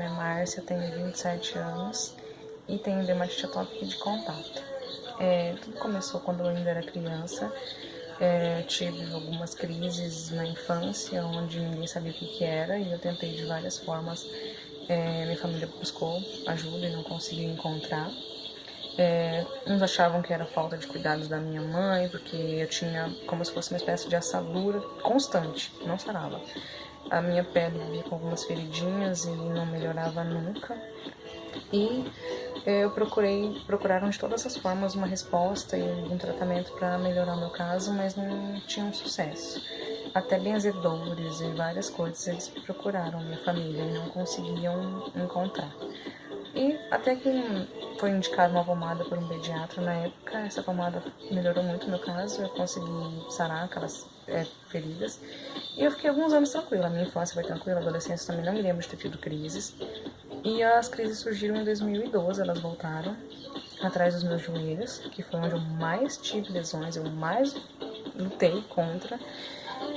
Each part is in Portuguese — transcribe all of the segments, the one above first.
nome é Márcia, tenho 27 anos e tenho dermatite atópica de contato. Tudo começou quando eu ainda era criança. Tive algumas crises na infância, onde ninguém sabia o que era, e eu tentei de várias formas. Minha família buscou ajuda e não conseguiu encontrar. Uns achavam que era falta de cuidados da minha mãe, porque eu tinha como se fosse uma espécie de assadura constante, não sarava. A minha pele vivia com algumas feridinhas e não melhorava nunca. E procuraram de todas as formas uma resposta e um tratamento para melhorar o meu caso, mas não tinham sucesso. Até benzedores e várias coisas eles procuraram, minha família, e não conseguiam encontrar. E até que foi indicada uma pomada por um pediatra na época, essa pomada melhorou muito o meu caso, eu consegui sarar aquelas feridas. E eu fiquei alguns anos tranquila, a minha infância foi tranquila, a adolescência também não me lembro de ter tido crises. E as crises surgiram em 2012, elas voltaram atrás dos meus joelhos, que foi onde eu mais tive lesões, eu mais lutei contra.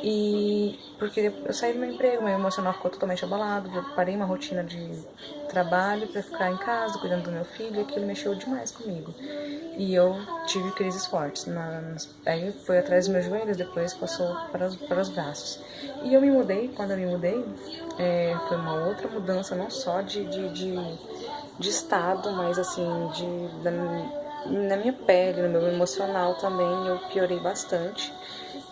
E porque eu saí do meu emprego, meu emocional ficou totalmente abalado, eu parei uma rotina de trabalho para ficar em casa, cuidando do meu filho, e aquilo mexeu demais comigo. E eu tive crises fortes. Aí foi atrás dos meus joelhos, depois passou para os braços. E eu me mudei, quando eu me mudei, foi uma outra mudança, não só de estado, mas assim, na minha pele, no meu emocional também, eu piorei bastante.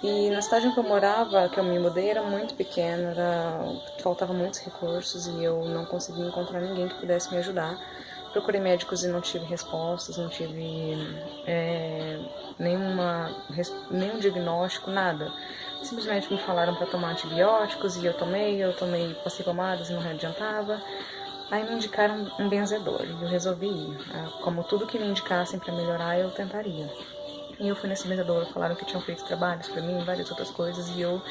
E na cidade em que eu morava, que eu me mudei, era muito pequena, faltavam muitos recursos e eu não conseguia encontrar ninguém que pudesse me ajudar. Procurei médicos e não tive respostas, não tive nenhum diagnóstico, nada. Simplesmente me falaram para tomar antibióticos e eu tomei, passei pomadas e não adiantava. Aí me indicaram um benzedor e eu resolvi ir. Como tudo que me indicassem para melhorar, eu tentaria. E eu fui nesse benzedor, falaram que tinham feito trabalhos pra mim, várias outras coisas, e eu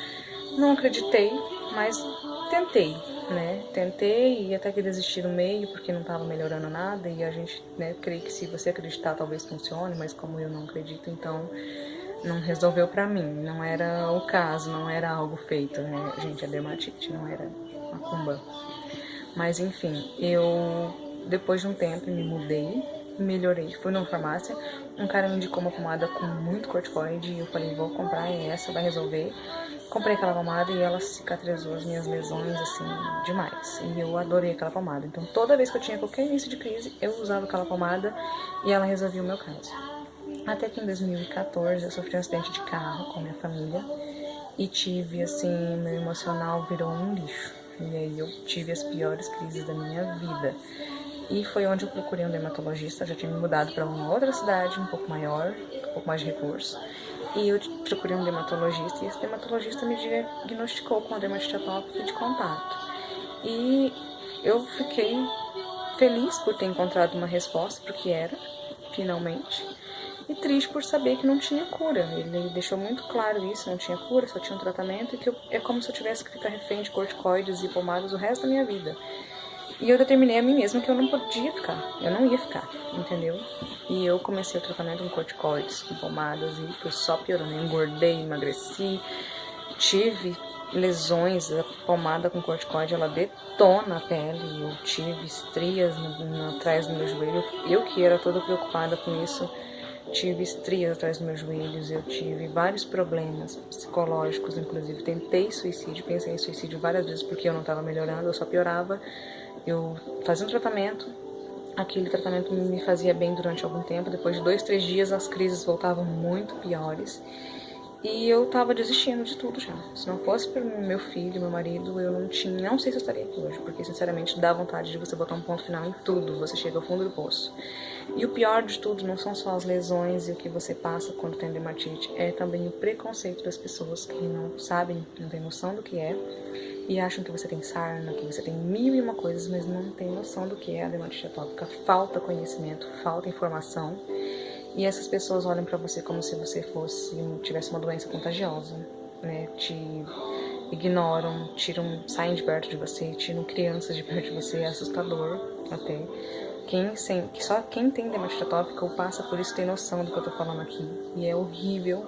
não acreditei, mas tentei, né? Tentei e até que desisti no meio, porque não tava melhorando nada, e a gente, né, creio que se você acreditar talvez funcione, mas como eu não acredito, então não resolveu pra mim, não era o caso, não era algo feito, né? Gente, é dermatite, não era macumba. Mas enfim, eu depois de um tempo me mudei, melhorei, fui numa farmácia, um cara me indicou uma pomada com muito corticoide e eu falei, vou comprar essa, vai resolver. Comprei aquela pomada e ela cicatrizou as minhas lesões, assim, demais. E eu adorei aquela pomada. Então toda vez que eu tinha qualquer início de crise, eu usava aquela pomada e ela resolvia o meu caso. Até que em 2014 eu sofri um acidente de carro com minha família e tive, assim, meu emocional virou um lixo. E aí eu tive as piores crises da minha vida. E foi onde eu procurei um dermatologista, eu já tinha me mudado para uma outra cidade, um pouco maior, um pouco mais de recursos. E eu procurei um dermatologista e esse dermatologista me diagnosticou com a dermatite atópica de contato. E eu fiquei feliz por ter encontrado uma resposta para o que era, finalmente. E triste por saber que não tinha cura. Ele deixou muito claro isso, não tinha cura, só tinha um tratamento e que é como se eu tivesse que ficar refém de corticoides e pomadas o resto da minha vida. E eu determinei a mim mesma que eu não podia ficar, eu não ia ficar, entendeu? E eu comecei o tratamento com corticoides, com pomadas e foi só piorando. Eu engordei, emagreci, tive lesões, a pomada com corticoide ela detona a pele, eu tive estrias atrás do meu joelho, eu que era toda preocupada com isso, tive estrias atrás dos meus joelhos, eu tive vários problemas psicológicos, inclusive tentei suicídio, pensei em suicídio várias vezes porque eu não estava melhorando, eu só piorava. Eu fazia um tratamento, aquele tratamento me fazia bem durante algum tempo, depois de 2, 3 dias as crises voltavam muito piores. E eu tava desistindo de tudo já. Se não fosse pelo meu filho, meu marido, eu não sei se eu estaria aqui hoje, porque sinceramente dá vontade de você botar um ponto final em tudo, você chega ao fundo do poço. E o pior de tudo não são só as lesões e o que você passa quando tem dermatite, é também o preconceito das pessoas que não sabem, não têm noção do que é, e acham que você tem sarna, que você tem mil e uma coisas, mas não tem noção do que é a dermatite atópica. Falta conhecimento, falta informação. E essas pessoas olham pra você como se você tivesse uma doença contagiosa, né? Te ignoram, saem de perto de você, tiram crianças de perto de você, é assustador até. Só quem tem dermatite atópica ou passa por isso tem noção do que eu tô falando aqui. E é horrível.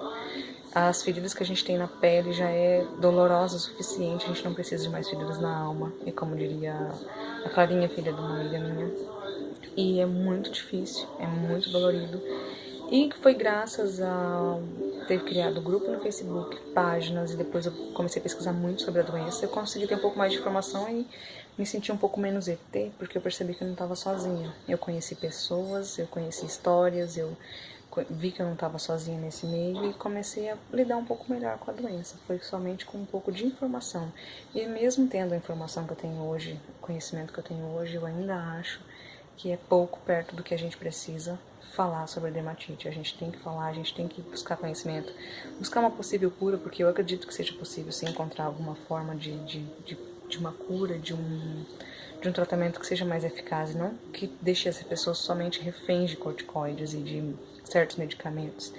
As feridas que a gente tem na pele já é dolorosa o suficiente, a gente não precisa de mais feridas na alma, é como diria a Clarinha, filha de uma amiga minha. E é muito difícil, é muito dolorido. E foi graças a ter criado grupo no Facebook, páginas, e depois eu comecei a pesquisar muito sobre a doença, eu consegui ter um pouco mais de informação e me senti um pouco menos ET, porque eu percebi que eu não estava sozinha. Eu conheci pessoas, eu conheci histórias, eu vi que eu não estava sozinha nesse meio e comecei a lidar um pouco melhor com a doença. Foi somente com um pouco de informação. E mesmo tendo a informação que eu tenho hoje, o conhecimento que eu tenho hoje, eu ainda acho que é pouco perto do que a gente precisa falar sobre a dermatite. A gente tem que falar, a gente tem que buscar conhecimento, buscar uma possível cura, porque eu acredito que seja possível se encontrar alguma forma de uma cura, de um tratamento que seja mais eficaz e não que deixe essa pessoa somente refém de corticoides e de certos medicamentos.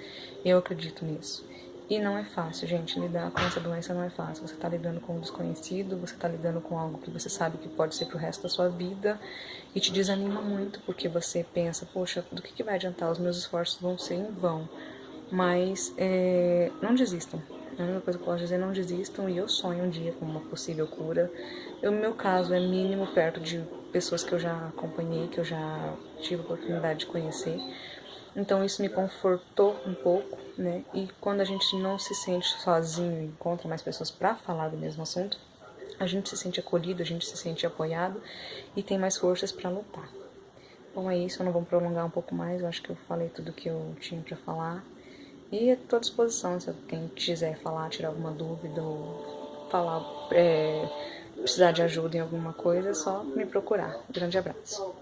Eu acredito nisso. E não é fácil, gente, lidar com essa doença não é fácil. Você tá lidando com um desconhecido, você tá lidando com algo que você sabe que pode ser pro resto da sua vida e te desanima muito, porque você pensa, poxa, do que vai adiantar? Os meus esforços vão ser em vão. Mas não desistam. A única coisa que eu posso dizer é não desistam, e eu sonho um dia com uma possível cura. O meu caso é mínimo perto de pessoas que eu já acompanhei, que eu já tive a oportunidade de conhecer. Então isso me confortou um pouco, né? E quando a gente não se sente sozinho e encontra mais pessoas para falar do mesmo assunto, a gente se sente acolhido, a gente se sente apoiado e tem mais forças para lutar. Bom, é isso, eu não vou prolongar um pouco mais, eu acho que eu falei tudo que eu tinha para falar. E estou à disposição, se quem quiser falar, tirar alguma dúvida ou falar, precisar de ajuda em alguma coisa, é só me procurar. Grande abraço.